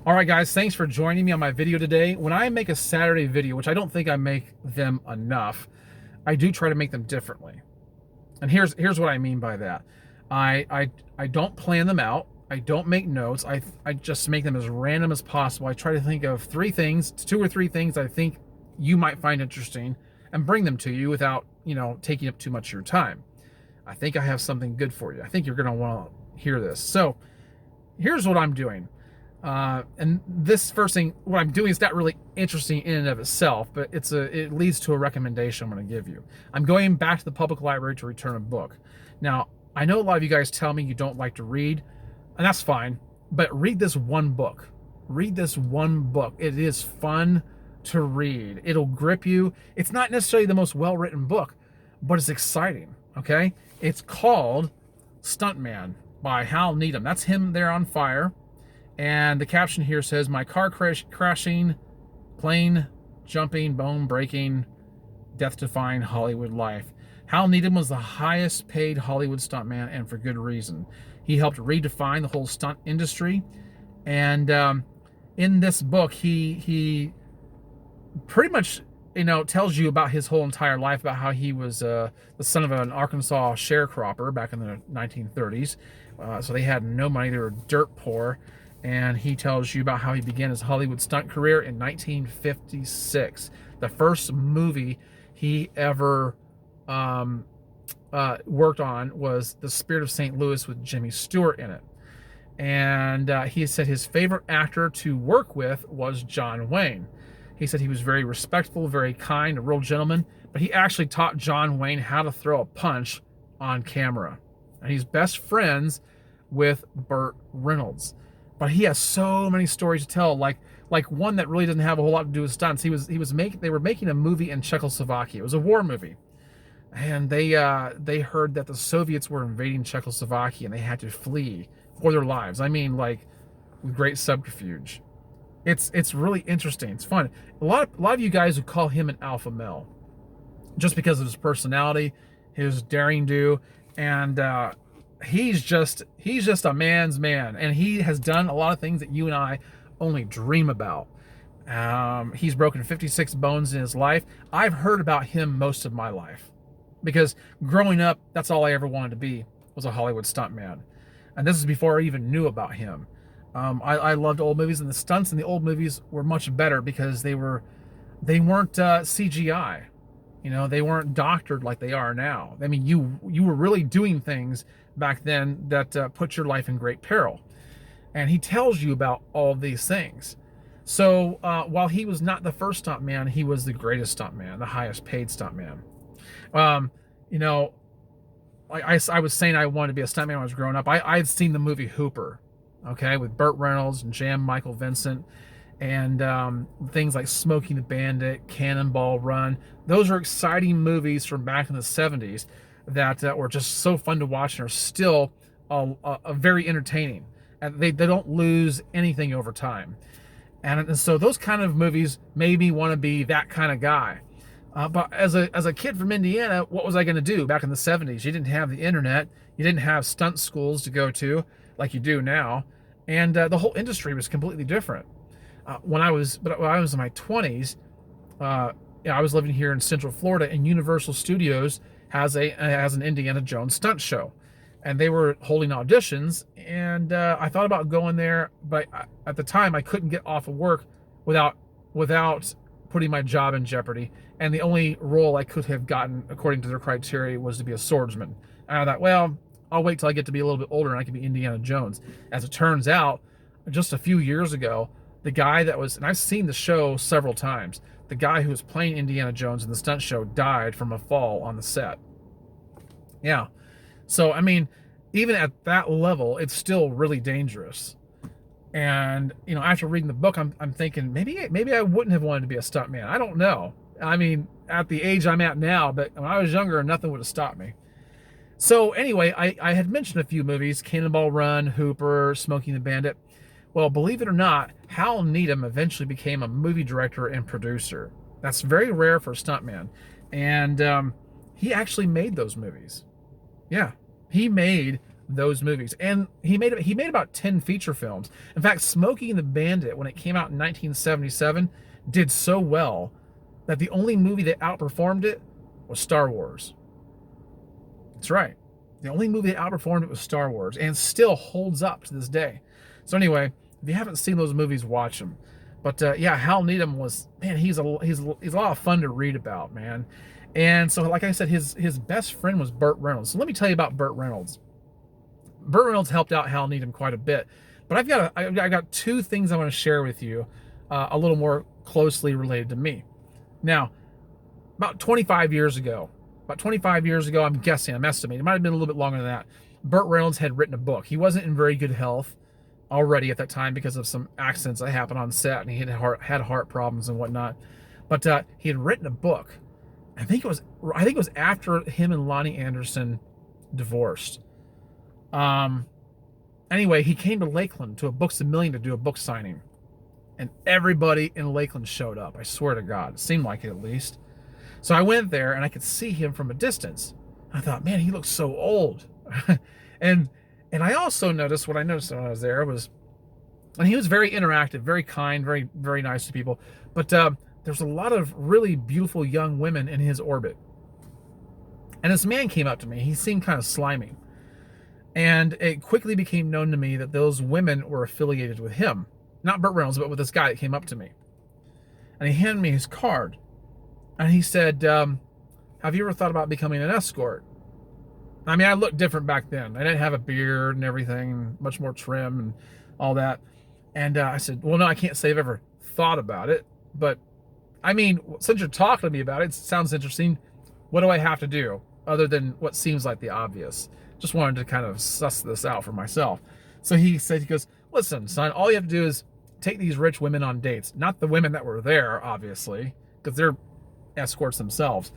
All right, guys, thanks for joining me on my video today. When I make a Saturday video, which I don't think I make them enough, I do try to make them differently. And here's what I mean by that. I don't plan them out. I don't make notes. I just make them as random as possible. I try to think of two or three things I think you might find interesting and bring them to you without, taking up too much of your time. I think I have something good for you. I think you're going to want to hear this. So here's what I'm doing. And this first thing, what I'm doing is not really interesting in and of itself, but it leads to a recommendation I'm going to give you. I'm going back to the public library to return a book. Now, I know a lot of you guys tell me you don't like to read, and that's fine, but read this one book. Read this one book. It is fun to read. It'll grip you. It's not necessarily the most well-written book, but it's exciting, okay? It's called Stuntman by Hal Needham. That's him there on fire. And the caption here says, "My car crashing, plane jumping, bone breaking, death-defying Hollywood life." Hal Needham was the highest paid Hollywood stuntman, and for good reason. He helped redefine the whole stunt industry. And in this book, he pretty much, tells you about his whole entire life, about how he was the son of an Arkansas sharecropper back in the 1930s. So they had no money. They were dirt poor. And he tells you about how he began his Hollywood stunt career in 1956. The first movie he ever worked on was The Spirit of St. Louis with Jimmy Stewart in it. And he said his favorite actor to work with was John Wayne. He said he was very respectful, very kind, a real gentleman, but he actually taught John Wayne how to throw a punch on camera. And he's best friends with Burt Reynolds. But he has so many stories to tell, like one that really doesn't have a whole lot to do with stunts. They were making a movie in Czechoslovakia. It was a war movie, and they heard that the Soviets were invading Czechoslovakia, and they had to flee for their lives. I mean, like, with great subterfuge. It's really interesting. It's fun. A lot of you guys would call him an alpha male, just because of his personality, his daring do, and he's just a man's man, and he has done a lot of things that you and I only dream about. He's broken 56 bones in his life. I've heard about him most of my life because growing up, that's all I ever wanted to be, was a Hollywood stuntman. And this is before I even knew about him. I loved old movies, and the stunts in the old movies were much better because they weren't CGI. They weren't doctored like they are now. I mean, you were really doing things back then that put your life in great peril. And he tells you about all these things. So while he was not the first stuntman, he was the greatest stuntman, the highest paid stuntman. I was saying I wanted to be a stuntman when I was growing up. I'd seen the movie Hooper, okay, with Burt Reynolds and Jan Michael Vincent, and things like Smokey the Bandit, Cannonball Run. Those are exciting movies from back in the 70s that were just so fun to watch and are still very entertaining. And they don't lose anything over time. And so those kind of movies made me want to be that kind of guy. But as a kid from Indiana, what was I going to do back in the 70s? You didn't have the internet. You didn't have stunt schools to go to like you do now. And the whole industry was completely different. When I was in my 20s, I was living here in Central Florida, and Universal Studios has an Indiana Jones stunt show, and they were holding auditions. And I thought about going there, but at the time I couldn't get off of work without putting my job in jeopardy. And the only role I could have gotten, according to their criteria, was to be a swordsman. And I thought, well, I'll wait till I get to be a little bit older and I can be Indiana Jones. As it turns out, just a few years ago, the guy that was, and I've seen the show several times, the guy who was playing Indiana Jones in the stunt show died from a fall on the set. Yeah. So, I mean, even at that level, it's still really dangerous. And, after reading the book, I'm thinking maybe I wouldn't have wanted to be a stuntman. I don't know. I mean, at the age I'm at now, but when I was younger, nothing would have stopped me. So anyway, I had mentioned a few movies: Cannonball Run, Hooper, Smokey the Bandit. Well, believe it or not, Hal Needham eventually became a movie director and producer. That's very rare for a stuntman. And he actually made those movies. Yeah, he made those movies. And he made about 10 feature films. In fact, Smokey and the Bandit, when it came out in 1977, did so well that the only movie that outperformed it was Star Wars. That's right. The only movie that outperformed it was Star Wars, and still holds up to this day. So anyway, if you haven't seen those movies, watch them. But yeah, Hal Needham was, man, he's a lot of fun to read about, man. And so, like I said, his best friend was Burt Reynolds. So let me tell you about Burt Reynolds. Burt Reynolds helped out Hal Needham quite a bit. But I've got two things I want to share with you, a little more closely related to me. Now, about 25 years ago, I'm guessing, I'm estimating, it might have been a little bit longer than that, Burt Reynolds had written a book. He wasn't in very good health already at that time because of some accidents that happened on set, and he had heart problems and whatnot. But he had written a book. I think it was after him and Lonnie Anderson divorced. Anyway, he came to Lakeland to a Books A Million to do a book signing, and everybody in Lakeland showed up. I swear to God, it seemed like it at least. So I went there and I could see him from a distance. I thought, man, he looks so old. and I also noticed, what I noticed when I was there was, and he was very interactive, very kind, very, very nice to people. But there's a lot of really beautiful young women in his orbit. And this man came up to me. He seemed kind of slimy. And it quickly became known to me that those women were affiliated with him. Not Burt Reynolds, but with this guy that came up to me. And he handed me his card. And he said, have you ever thought about becoming an escort? I mean, I looked different back then. I didn't have a beard and everything, much more trim and all that. And I said, well, no, I can't say I've ever thought about it. But, I mean, since you're talking to me about it, it sounds interesting. What do I have to do other than what seems like the obvious? Just wanted to kind of suss this out for myself. So he goes, listen, son, all you have to do is take these rich women on dates. Not the women that were there, obviously, because they're escorts themselves.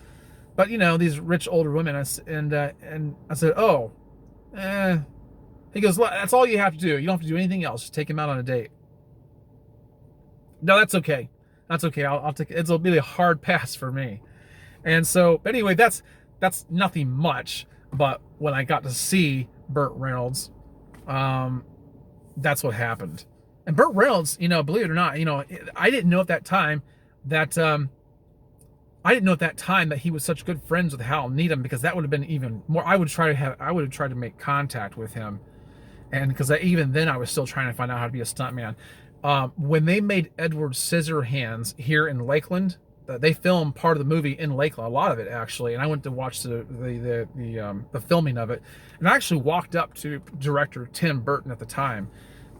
But, you know, these rich older women. And I said, oh. He goes, that's all you have to do. You don't have to do anything else. Just take him out on a date. No, that's okay. That's okay. I'll take it. It'll be a hard pass for me. And so, anyway, that's nothing much. But when I got to see Burt Reynolds, that's what happened. And Burt Reynolds, you know, believe it or not, you know, I didn't know at that time that he was such good friends with Hal Needham, because that would have been even more. I would have tried to make contact with him, and because even then I was still trying to find out how to be a stuntman. When they made Edward Scissorhands here in Lakeland, they filmed part of the movie in Lakeland, a lot of it actually, and I went to watch the filming of it, and I actually walked up to director Tim Burton at the time,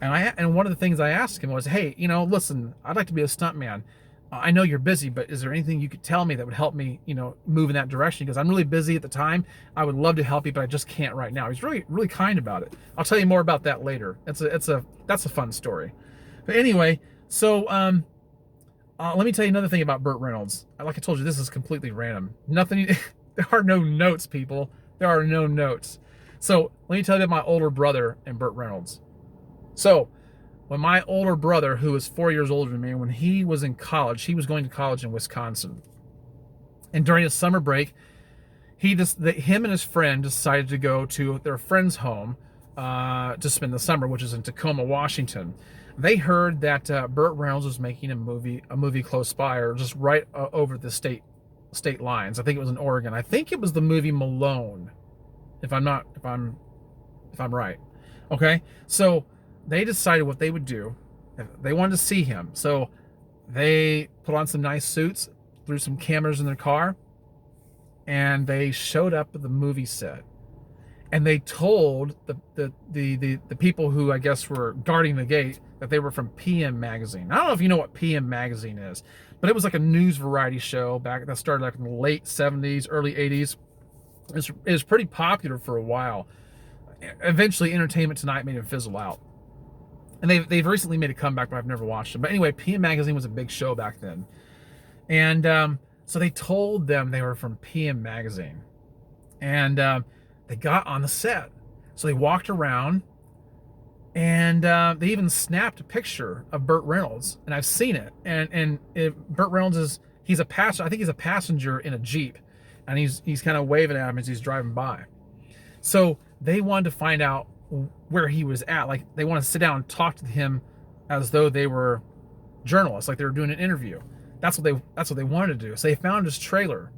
and one of the things I asked him was, hey, you know, listen, I'd like to be a stuntman. I know you're busy, but is there anything you could tell me that would help me, you know, move in that direction? Because I'm really busy at the time. I would love to help you, but I just can't right now. He's really, really kind about it. I'll tell you more about that later. That's a fun story. But anyway, so let me tell you another thing about Burt Reynolds. Like I told you, this is completely random. Nothing. There are no notes, people. There are no notes. So let me tell you about my older brother and Burt Reynolds. So when my older brother, who was 4 years older than me, when he was in college, he was going to college in Wisconsin. And during his summer break, him and his friend decided to go to their friend's home to spend the summer, which is in Tacoma, Washington. They heard that Burt Reynolds was making a movie close by, or just right over the state lines. I think it was in Oregon. I think it was the movie Malone, if I'm right. Okay, so they decided what they would do. They wanted to see him, so they put on some nice suits, threw some cameras in their car, and they showed up at the movie set. And they told the people who I guess were guarding the gate that they were from PM Magazine. I don't know if you know what PM Magazine is, but it was like a news variety show that started like in the late 70s, early 80s. It was pretty popular for a while. Eventually, Entertainment Tonight made it fizzle out. And they've recently made a comeback, but I've never watched them. But anyway, PM Magazine was a big show back then. And so they told them they were from PM Magazine. And they got on the set. So they walked around, and they even snapped a picture of Burt Reynolds. And I've seen it. And Burt Reynolds he's a passenger. I think he's a passenger in a Jeep. And he's kind of waving at him as he's driving by. So they wanted to find out where he was at. Like, they want to sit down and talk to him as though they were journalists, like they were doing an interview. That's what they wanted to do. So they found his trailer.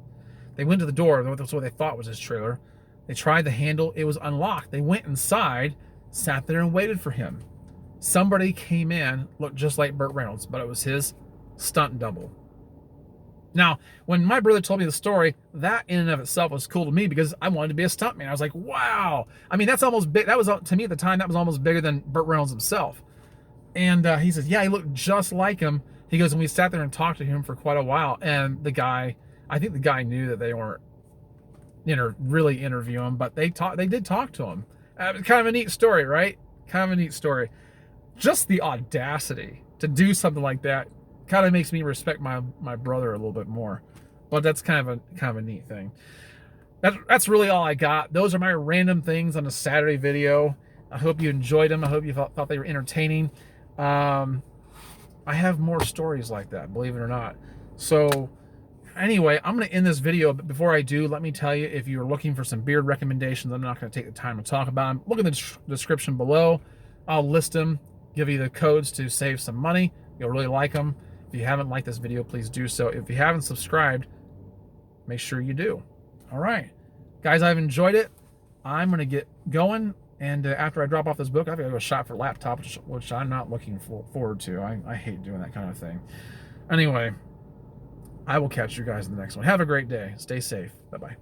They went to the door. That's what they thought was his trailer. They tried the handle. It was unlocked. They went inside, sat there and waited for him. Somebody came in, looked just like Burt Reynolds, but it was his stunt double. Now, when my brother told me the story, that in and of itself was cool to me because I wanted to be a stuntman. I was like, wow. I mean, that's almost big. That was, to me at the time, that was almost bigger than Burt Reynolds himself. And he says, yeah, he looked just like him. He goes, and we sat there and talked to him for quite a while. And the guy, I think the guy knew that they weren't, really interview him, but they did talk to him. Kind of a neat story, right? Kind of a neat story. Just the audacity to do something like that kind of makes me respect my brother a little bit more. But that's kind of a neat thing. That's really all I got. Those are my random things on a Saturday video. I hope you enjoyed them. I hope you thought they were entertaining. I have more stories like that, believe it or not. So anyway, I'm going to end this video, but before I do, let me tell you, if you're looking for some beard recommendations, I'm not going to take the time to talk about them. Look in the description below. I'll list them, give you the codes to save some money. You'll really like them. If you haven't liked this video, please do so. If you haven't subscribed, make sure you do. All right. Guys, I've enjoyed it. I'm going to get going. And after I drop off this book, I've got to go shop for a laptop, which I'm not looking forward to. I hate doing that kind of thing. Anyway, I will catch you guys in the next one. Have a great day. Stay safe. Bye-bye.